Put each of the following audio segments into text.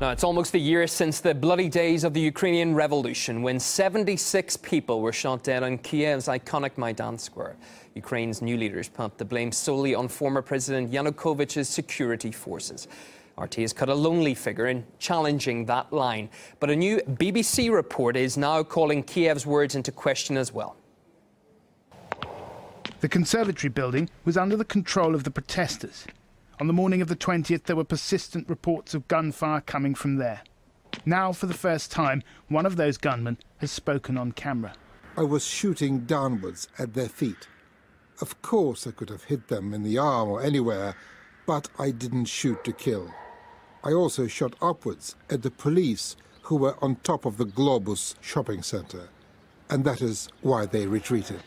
Now, it's almost a year since the bloody days of the Ukrainian Revolution, when 76 people were shot dead on Kiev's iconic Maidan Square. Ukraine's new leaders put the blame solely on former President Yanukovych's security forces. RT has cut a lonely figure in challenging that line, but a new BBC report is now calling Kiev's words into question as well. The conservatory building was under the control of the protesters. On the morning of the 20th, there were persistent reports of gunfire coming from there. Now, for the first time, one of those gunmen has spoken on camera. I was shooting downwards at their feet. Of course I could have hit them in the arm or anywhere, but I didn't shoot to kill. I also shot upwards at the police who were on top of the Globus shopping center. And that is why they retreated.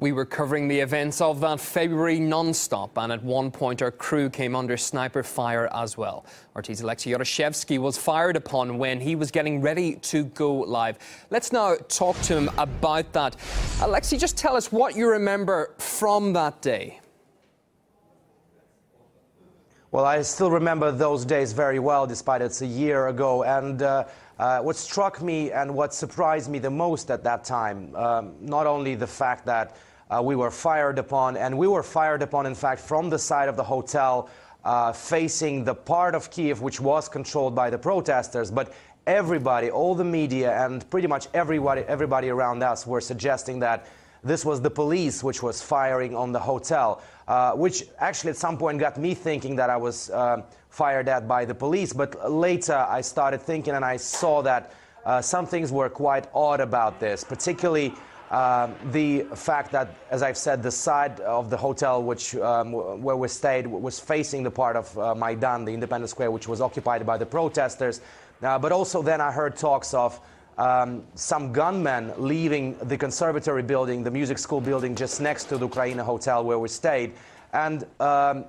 We were covering the events of that February non-stop, and at one point our crew came under sniper fire as well. RT's Alexei Yaroshevsky was fired upon when he was getting ready to go live. Let's now talk to him about that. Alexei, just tell us what you remember from that day. Well, I still remember those days very well, despite it's a year ago. And what struck me and what surprised me the most at that time, not only the fact that we were fired upon, and we were fired upon, in fact, from the side of the hotel, facing the part of Kiev which was controlled by the protesters, but everybody, all the media and pretty much everybody around us were suggesting that this was the police which was firing on the hotel, which actually at some point got me thinking that I was fired at by the police. But later I started thinking and I saw that some things were quite odd about this, particularly the fact that, as I've said, the side of the hotel where we stayed was facing the part of Maidan, the Independence Square, which was occupied by the protesters. But also then I heard talks of some gunmen leaving the conservatory building, the music school building just next to the Ukraina hotel where we stayed. And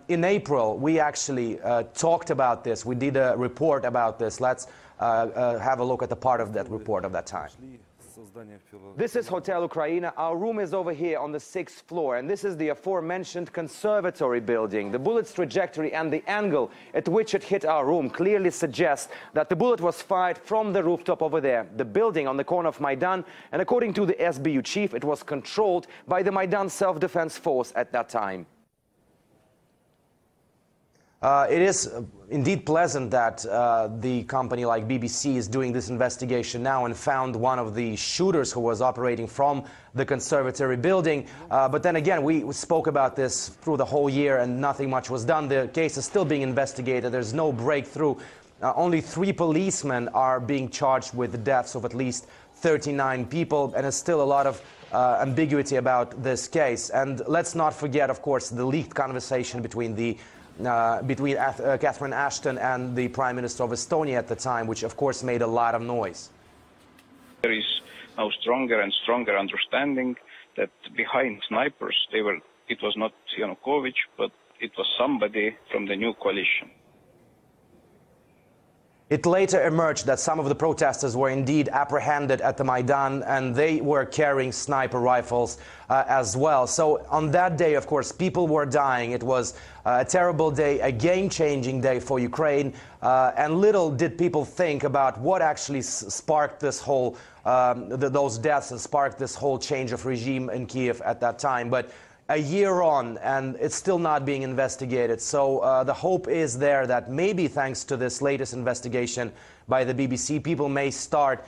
in April, we actually talked about this. We did a report about this. Let's have a look at the part of that report of that time. This is Hotel Ukraina. Our room is over here on the 6th floor, and this is the aforementioned conservatory building. The bullet's trajectory and the angle at which it hit our room clearly suggests that the bullet was fired from the rooftop over there, the building on the corner of Maidan, and according to the SBU chief, it was controlled by the Maidan self-defense force at that time. It is indeed pleasant that the company like BBC is doing this investigation now and found one of the shooters who was operating from the conservatory building. But then again, we spoke about this through the whole year and nothing much was done. The case is still being investigated. There's no breakthrough. Only 3 policemen are being charged with the deaths of at least 39 people, and there's still a lot of ambiguity about this case. And let's not forget, of course, the leaked conversation between Catherine Ashton and the Prime Minister of Estonia at the time, which of course made a lot of noise. There is now stronger and stronger understanding that behind snipers, it was not Yanukovych, but it was somebody from the new coalition. It later emerged that some of the protesters were indeed apprehended at the Maidan, and they were carrying sniper rifles as well. So on that day, of course, people were dying. It was a terrible day, a game-changing day for Ukraine, and little did people think about what actually sparked this whole, those deaths and sparked this whole change of regime in Kiev at that time. But a year on, and it's still not being investigated. So the hope is there that maybe thanks to this latest investigation by the BBC, people may start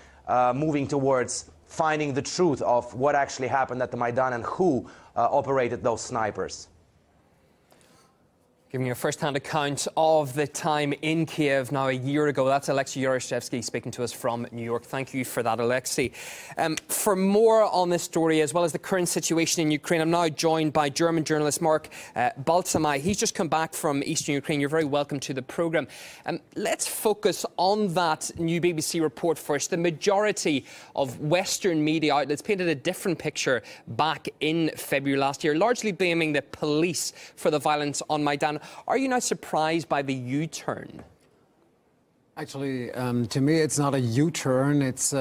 moving towards finding the truth of what actually happened at the Maidan and who operated those snipers. Giving you a first-hand account of the time in Kiev now a year ago. That's Alexei Yaroshevsky speaking to us from New York. Thank you for that, Alexei. For more on this story, as well as the current situation in Ukraine, I'm now joined by German journalist Mark Baltzamai. He's just come back from eastern Ukraine. You're very welcome to the programme. Let's focus on that new BBC report first. The majority of Western media outlets painted a different picture back in February last year, largely blaming the police for the violence on Maidan. Are you now surprised by the U-turn? Actually, to me, it's not a U-turn. It's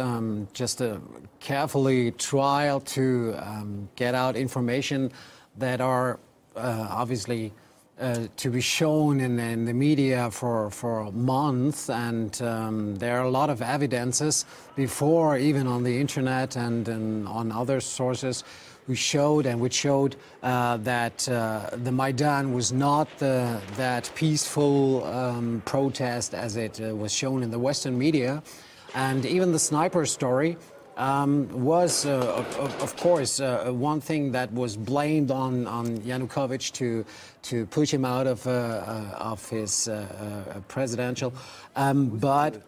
just a carefully trial to get out information that are obviously to be shown in the media for months, and there are a lot of evidences before, even on the internet and on other sources, which showed that the Maidan was not that peaceful protest as it was shown in the Western media, and even the sniper story was, of course, one thing that was blamed on Yanukovych to push him out of his presidential. But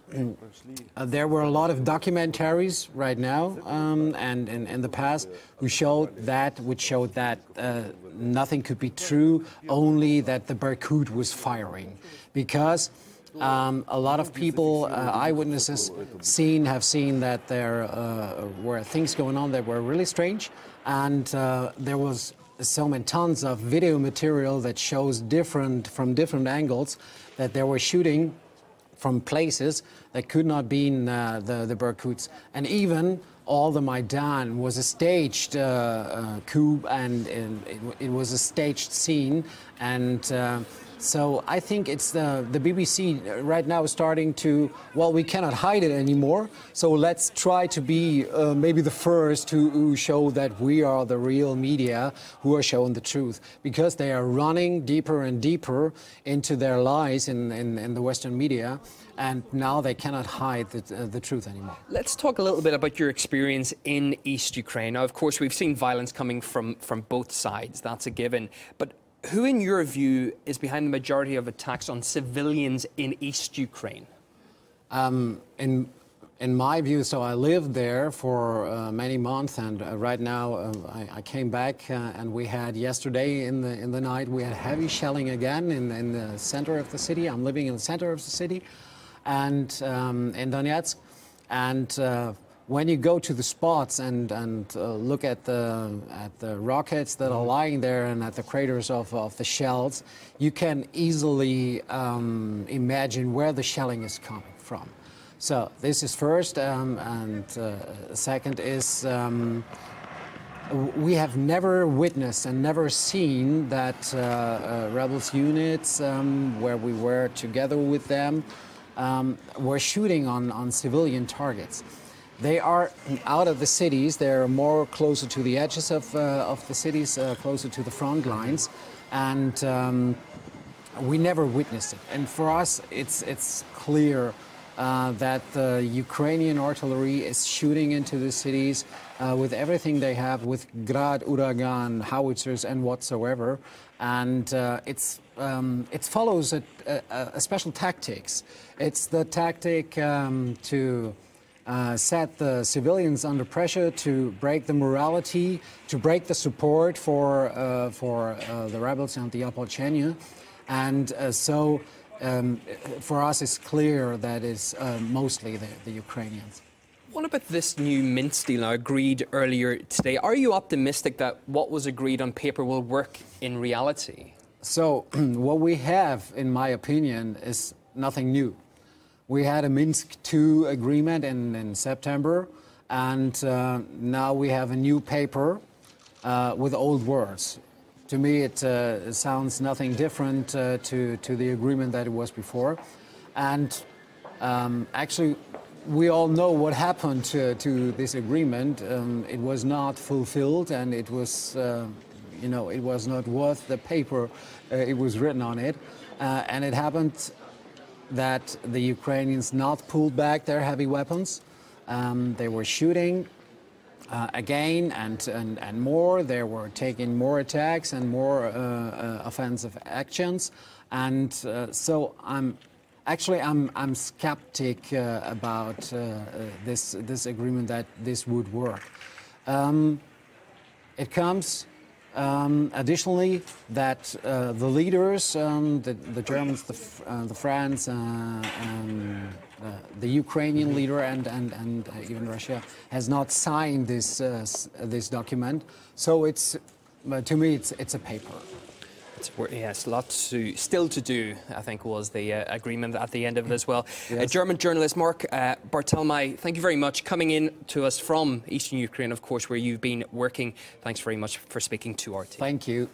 there were a lot of documentaries right now and in the past which showed that nothing could be true, only that the Berkut was firing, because a lot of people, eyewitnesses, have seen that there were things going on that were really strange, and there was so many tons of video material that shows from different angles that they were shooting from places that could not be the Berkuts, and even all the Maidan was a staged coup, and it was a staged scene, and so I think it's the BBC right now is starting to, well, we cannot hide it anymore, so let's try to be maybe the first to show that we are the real media who are showing the truth, because they are running deeper and deeper into their lies in the Western media, and now they cannot hide the truth anymore. Let's talk a little bit about your experience in East Ukraine. Now, of course, we've seen violence coming from both sides, that's a given, but who, in your view, is behind the majority of attacks on civilians in East Ukraine? In my view, so I lived there for many months, and right now I came back, and we had yesterday in the night we had heavy shelling again in the center of the city. I'm living in the center of the city, and in Donetsk, and when you go to the spots and look at the rockets that are lying there and at the craters of the shells, you can easily imagine where the shelling is coming from. So this is first, and second is we have never witnessed and never seen that rebels units, where we were together with them, were shooting on civilian targets. They are out of the cities. They're more closer to the edges of the cities, closer to the front lines, and we never witnessed it. And for us, it's clear that the Ukrainian artillery is shooting into the cities with everything they have, with Grad, Uragan, howitzers, and whatsoever. And it follows a special tactics. It's the tactic to set the civilians under pressure, to break the morality, to break the support for the rebels and the opposition, and so for us it's clear that it's mostly the Ukrainians. What about this new Minsk deal now agreed earlier today? Are you optimistic that what was agreed on paper will work in reality? So what we have, in my opinion, is nothing new. We had a Minsk II agreement in September, and now we have a new paper with old words. To me, it sounds nothing different to the agreement that it was before. And actually, we all know what happened to this agreement. It was not fulfilled, and it was, it was not worth the paper it was written on it. And it happened that the Ukrainians not pulled back their heavy weapons. They were shooting again and more. They were taking more attacks and more offensive actions. And so I'm skeptic about this agreement that this would work. It comes additionally, that the leaders, the Germans, the France, the Ukrainian leader, and even Russia, has not signed this document. So it's, to me, it's a paper. Yes, lots still to do, I think, was the agreement at the end of it as well. Yes. German journalist Mark Barthelmai, thank you very much. Coming in to us from eastern Ukraine, of course, where you've been working. Thanks very much for speaking to RT. Thank you.